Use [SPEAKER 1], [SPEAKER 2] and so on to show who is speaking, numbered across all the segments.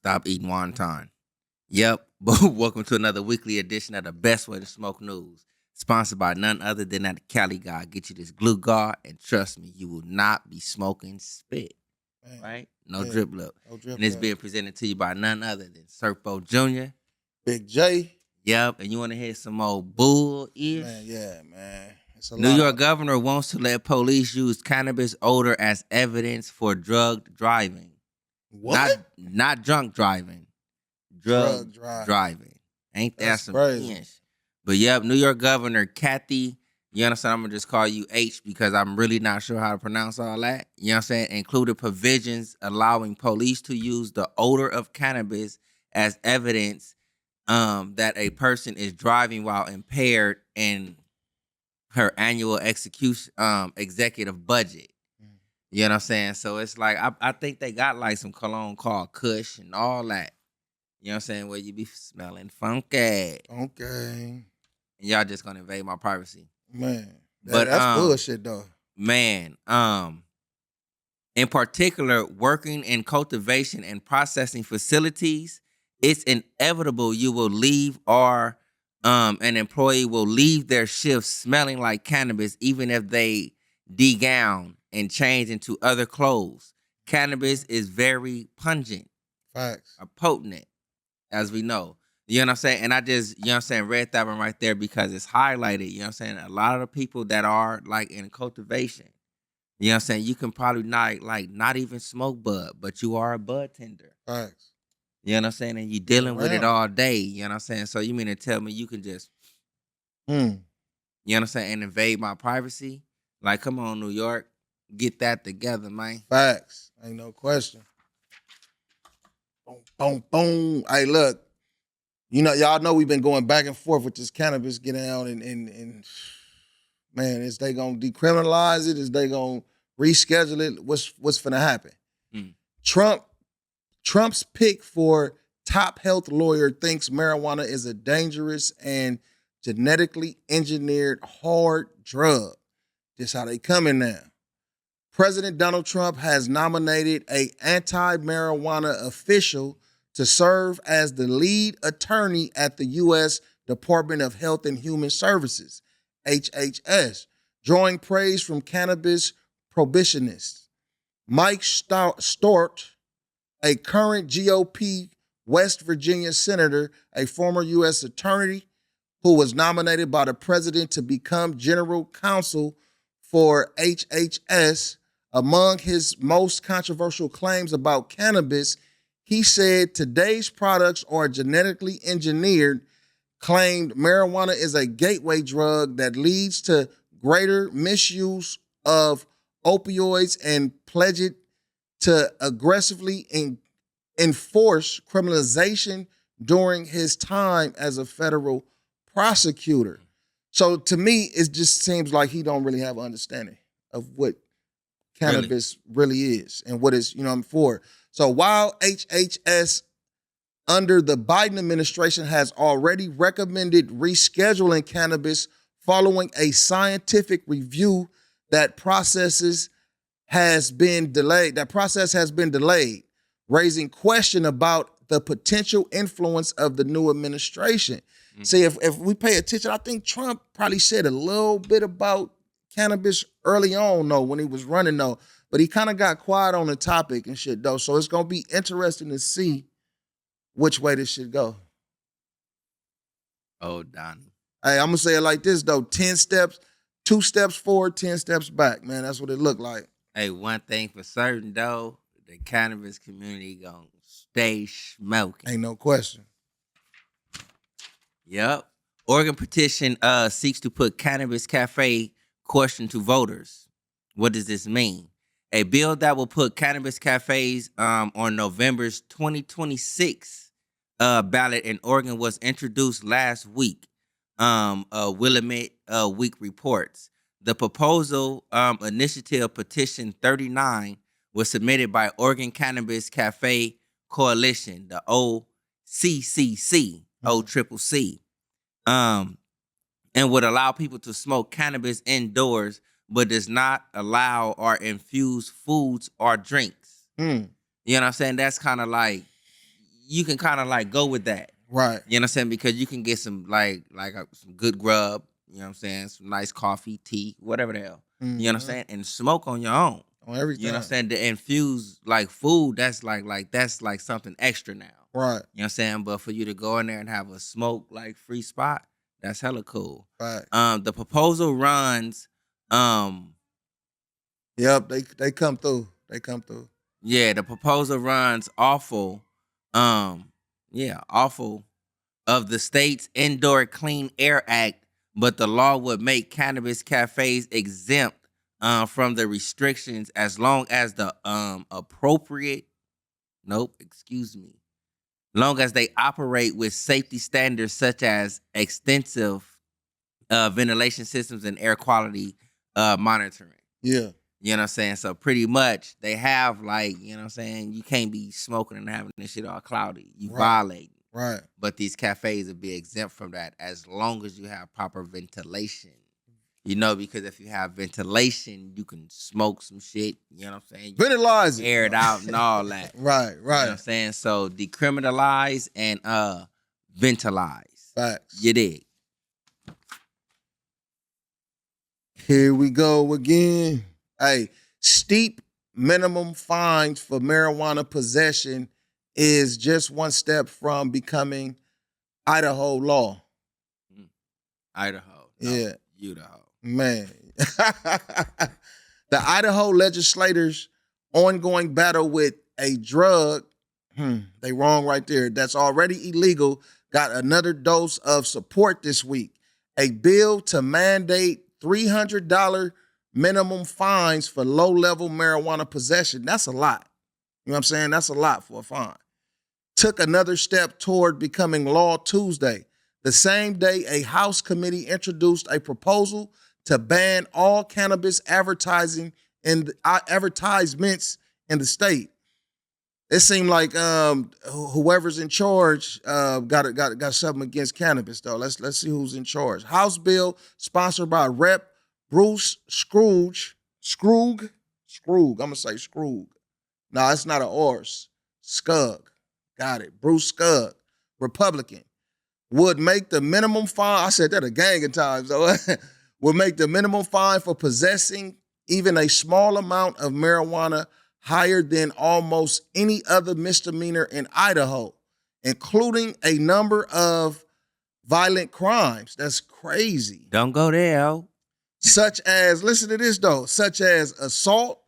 [SPEAKER 1] Stop eating wonton. Yep. Welcome to another weekly edition of the Best Way to Smoke News. Sponsored by none other than that Cali guy. Get you this glue guard, and trust me, you will not be smoking spit. Man, right? No drip lip. No drip and it's being presented to you by none other than Serpo Jr.
[SPEAKER 2] Big J.
[SPEAKER 1] Yep. And you want to hear some old bull-ish?
[SPEAKER 2] Man, yeah, man.
[SPEAKER 1] New York governor wants to let police use cannabis odor as evidence for drug driving.
[SPEAKER 2] What?
[SPEAKER 1] Not drunk driving. Drug driving. Ain't that some crazy? But yep, New York Governor Kathy, you understand, I'm going to just call you H because I'm really not sure how to pronounce all that. You know what I'm saying? Included provisions allowing police to use the odor of cannabis as evidence that a person is driving while impaired in her annual executive budget. You know what I'm saying? So it's like, I think they got like some cologne called Kush and all that. You know what I'm saying? Where you be smelling funky.
[SPEAKER 2] Okay.
[SPEAKER 1] And y'all just gonna invade my privacy.
[SPEAKER 2] Man. That's bullshit though.
[SPEAKER 1] Man, in particular, working in cultivation and processing facilities, it's inevitable you will leave or an employee will leave their shift smelling like cannabis, even if they degown and change into other clothes. Cannabis is very pungent.
[SPEAKER 2] Facts.
[SPEAKER 1] Or potent, as we know. You know what I'm saying? And I just, you know what I'm saying, read that one right there because it's highlighted. You know what I'm saying? A lot of the people that are like in cultivation, you know what I'm saying? You can probably not even smoke bud, but you are a bud tender.
[SPEAKER 2] Facts.
[SPEAKER 1] You know what I'm saying? And you dealing with it all day. You know what I'm saying? So you mean to tell me you can just, you know what I'm saying, and invade my privacy? Like, come on, New York. Get that together, man.
[SPEAKER 2] Facts. Ain't no question. Boom, boom, boom. Hey, look. You know, y'all know we've been going back and forth with this cannabis getting out and man, is they gonna decriminalize it? Is they gonna reschedule it? What's finna happen? Trump's pick for top health lawyer thinks marijuana is a dangerous and genetically engineered hard drug. This how they coming now. President Donald Trump has nominated an anti-marijuana official to serve as the lead attorney at the U.S. Department of Health and Human Services, HHS, drawing praise from cannabis prohibitionists. Mike Stuart, a current GOP West Virginia senator, a former U.S. attorney who was nominated by the president to become general counsel for HHS, among his most controversial claims about cannabis, he said today's products are genetically engineered, claimed marijuana is a gateway drug that leads to greater misuse of opioids, and pledged to aggressively enforce criminalization during his time as a federal prosecutor. So to me, it just seems like he don't really have an understanding of what cannabis really is and what it's, for. So while HHS under the Biden administration has already recommended rescheduling cannabis following a scientific review, that process has been delayed, raising question about the potential influence of the new administration. See, if we pay attention, I think Trump probably said a little bit about cannabis early on, though, when he was running, though. But he kind of got quiet on the topic and shit, though. So it's going to be interesting to see which way this should go.
[SPEAKER 1] Oh, Donnie.
[SPEAKER 2] Hey, I'm going to say it like this, though. 10 steps, 2 steps forward, 10 steps back, man. That's what it looked like.
[SPEAKER 1] Hey, one thing for certain, though, the cannabis community going to stay smoking.
[SPEAKER 2] Ain't no question.
[SPEAKER 1] Yep. Oregon petition seeks to put cannabis cafe question to voters. What does this mean? A bill that will put cannabis cafes on November's 2026 ballot in Oregon was introduced last week. Willamette Week reports. The proposal initiative petition 39 was submitted by Oregon Cannabis Cafe Coalition, the OCCC, OCCC, and would allow people to smoke cannabis indoors, but does not allow or infuse foods or drinks. You know what I'm saying? That's kind of like, you can kind of like go with that.
[SPEAKER 2] Right.
[SPEAKER 1] You know what I'm saying? Because you can get some some good grub, you know what I'm saying? Some nice coffee, tea, whatever the hell. You know what I'm saying? And smoke on your own.
[SPEAKER 2] On everything.
[SPEAKER 1] You know what I'm saying? To infuse like food, that's that's like something extra now.
[SPEAKER 2] Right.
[SPEAKER 1] You know what I'm saying? But for you to go in there and have a smoke like free spot, that's hella cool.
[SPEAKER 2] Right.
[SPEAKER 1] The proposal runs,
[SPEAKER 2] Yep, they come through. They come through.
[SPEAKER 1] yeah, the proposal runs awful of the state's Indoor Clean Air Act, but the law would make cannabis cafes exempt from the restrictions as long as the long as they operate with safety standards such as extensive ventilation systems and air quality monitoring.
[SPEAKER 2] Yeah.
[SPEAKER 1] You know what I'm saying? So pretty much they have like, you know what I'm saying, you can't be smoking and having this shit all cloudy. You violating.
[SPEAKER 2] Right.
[SPEAKER 1] But these cafes will be exempt from that as long as you have proper ventilation. You know, because if you have ventilation, you can smoke some shit. You know what I'm saying?
[SPEAKER 2] Ventilize it.
[SPEAKER 1] Air it out and all that.
[SPEAKER 2] Right.
[SPEAKER 1] You know what I'm saying? So decriminalize and ventilize.
[SPEAKER 2] Facts.
[SPEAKER 1] You dig?
[SPEAKER 2] Here we go again. Hey, steep minimum fines for marijuana possession is just one step from becoming Idaho law.
[SPEAKER 1] Idaho.
[SPEAKER 2] No, yeah.
[SPEAKER 1] Idaho.
[SPEAKER 2] Man. The Idaho legislators' ongoing battle with a drug, they wrong right there, that's already illegal, got another dose of support this week. A bill to mandate $300 minimum fines for low-level marijuana possession. That's a lot. You know what I'm saying? That's a lot for a fine. Took another step toward becoming law Tuesday. The same day, a House committee introduced a proposal to ban all cannabis advertisements in the state. It seemed like whoever's in charge got something against cannabis though. Let's see who's in charge. House bill sponsored by Rep. Bruce Scrooge. I'm gonna say Scrooge. No, it's not an horse. Scug. Got it. Bruce Scug, Republican. Would make the minimum fine, I said that a gang of times, though, would make the minimum fine for possessing even a small amount of marijuana higher than almost any other misdemeanor in Idaho, including a number of violent crimes. That's crazy.
[SPEAKER 1] Don't go there.
[SPEAKER 2] Such as, listen to this though, such as assault,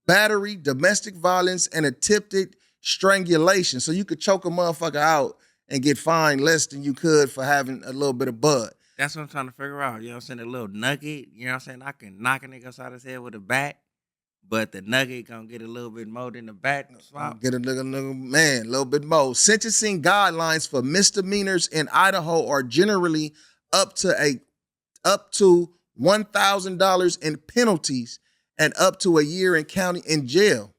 [SPEAKER 2] battery, domestic violence, and attempted strangulation. So you could choke a motherfucker out and get fined less than you could for having a little bit of bud.
[SPEAKER 1] That's what I'm trying to figure out. You know what I'm saying? A little nugget. You know what I'm saying? I can knock a nigga upside his head with a bat, but the nugget gonna get a little bit more than the bat swap.
[SPEAKER 2] Get a nigga, man, a little bit more. Sentencing guidelines for misdemeanors in Idaho are generally up to $1,000 in penalties and up to a year in county in jail.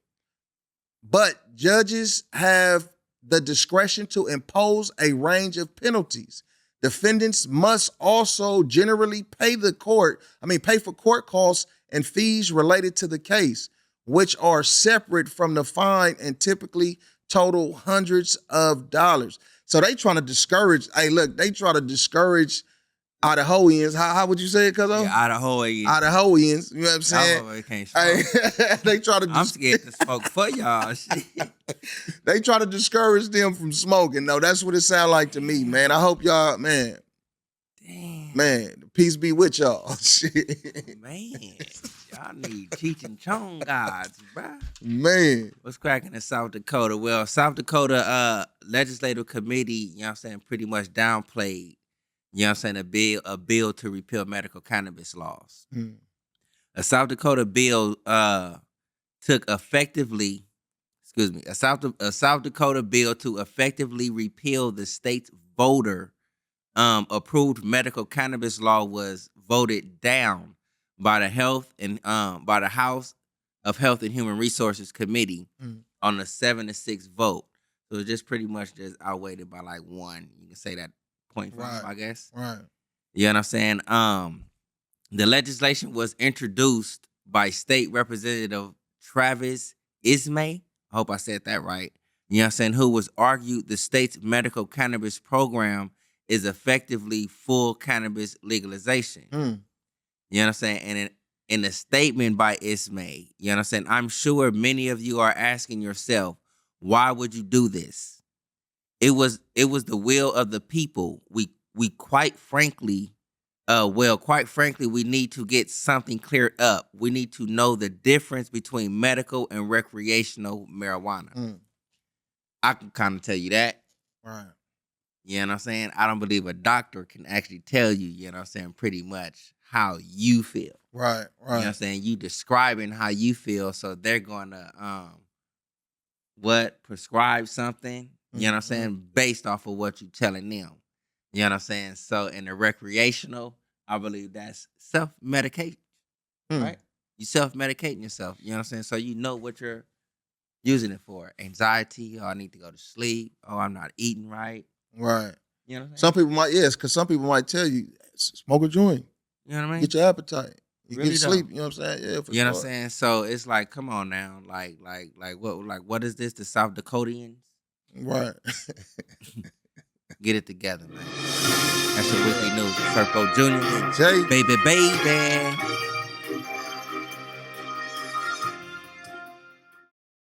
[SPEAKER 2] But judges have the discretion to impose a range of penalties. Defendants must also generally pay for court costs and fees related to the case, which are separate from the fine and typically total hundreds of dollars. So they trying to discourage, they try to discourage Idahoans. How would you say it, cuz?
[SPEAKER 1] Yeah, Idahoans.
[SPEAKER 2] Idahoans, you know what I'm saying?
[SPEAKER 1] Y'all can't smoke.
[SPEAKER 2] They try to
[SPEAKER 1] I'm scared to smoke for y'all. Shit.
[SPEAKER 2] They try to discourage them from smoking. No, that's what it sounds like to me, man. I hope y'all, man.
[SPEAKER 1] Damn.
[SPEAKER 2] Man, peace be with y'all. Shit.
[SPEAKER 1] Man, y'all need Cheech and Chong gods, bruh.
[SPEAKER 2] Man.
[SPEAKER 1] What's cracking in South Dakota? Well, South Dakota legislative committee, you know what I'm saying, pretty much downplayed, you know what I'm saying, a bill to repeal medical cannabis laws. A South Dakota bill a South Dakota bill to effectively repeal the state's voter approved medical cannabis law was voted down by the House of Health and Human Resources Committee on a 7-6 vote. So it's just pretty much just outweighed by like one. You can say that 0.5, right. I guess.
[SPEAKER 2] Right.
[SPEAKER 1] You know what I'm saying? The legislation was introduced by State Representative Travis Ismay. I hope I said that right. you know what I'm saying, who was argued the state's medical cannabis program is effectively full cannabis legalization.
[SPEAKER 2] Mm.
[SPEAKER 1] You know what I'm saying? And in a statement by Ismay, you know what I'm saying, I'm sure many of you are asking yourself, why would you do this? It was the will of the people. We quite frankly, we need to get something cleared up. We need to know the difference between medical and recreational marijuana.
[SPEAKER 2] Mm.
[SPEAKER 1] I can kind of tell you that.
[SPEAKER 2] Right.
[SPEAKER 1] You know what I'm saying? I don't believe a doctor can actually tell you, you know what I'm saying, pretty much how you feel.
[SPEAKER 2] Right.
[SPEAKER 1] You know what I'm saying? You describing how you feel, so they're gonna prescribe something, you know what I'm saying, based off of what you telling them. You know what I'm saying? So in the recreational, I believe that's self-medication. Right? You self-medicating yourself, you know what I'm saying? So you know what you're using it for. Anxiety, I need to go to sleep, I'm not eating right.
[SPEAKER 2] Right.
[SPEAKER 1] You know what I'm saying?
[SPEAKER 2] Some people might, because some people might tell you, smoke a joint.
[SPEAKER 1] You know what I mean?
[SPEAKER 2] Get your appetite. You
[SPEAKER 1] Really
[SPEAKER 2] get sleep. You know what I'm saying? Yeah, for
[SPEAKER 1] you know
[SPEAKER 2] sure.
[SPEAKER 1] what I'm saying? So it's like, come on now. What is this? The South Dakotians?
[SPEAKER 2] Right.
[SPEAKER 1] Get it together, man. That's your weekly news. Serpo Jr.
[SPEAKER 2] Jay.
[SPEAKER 1] Baby.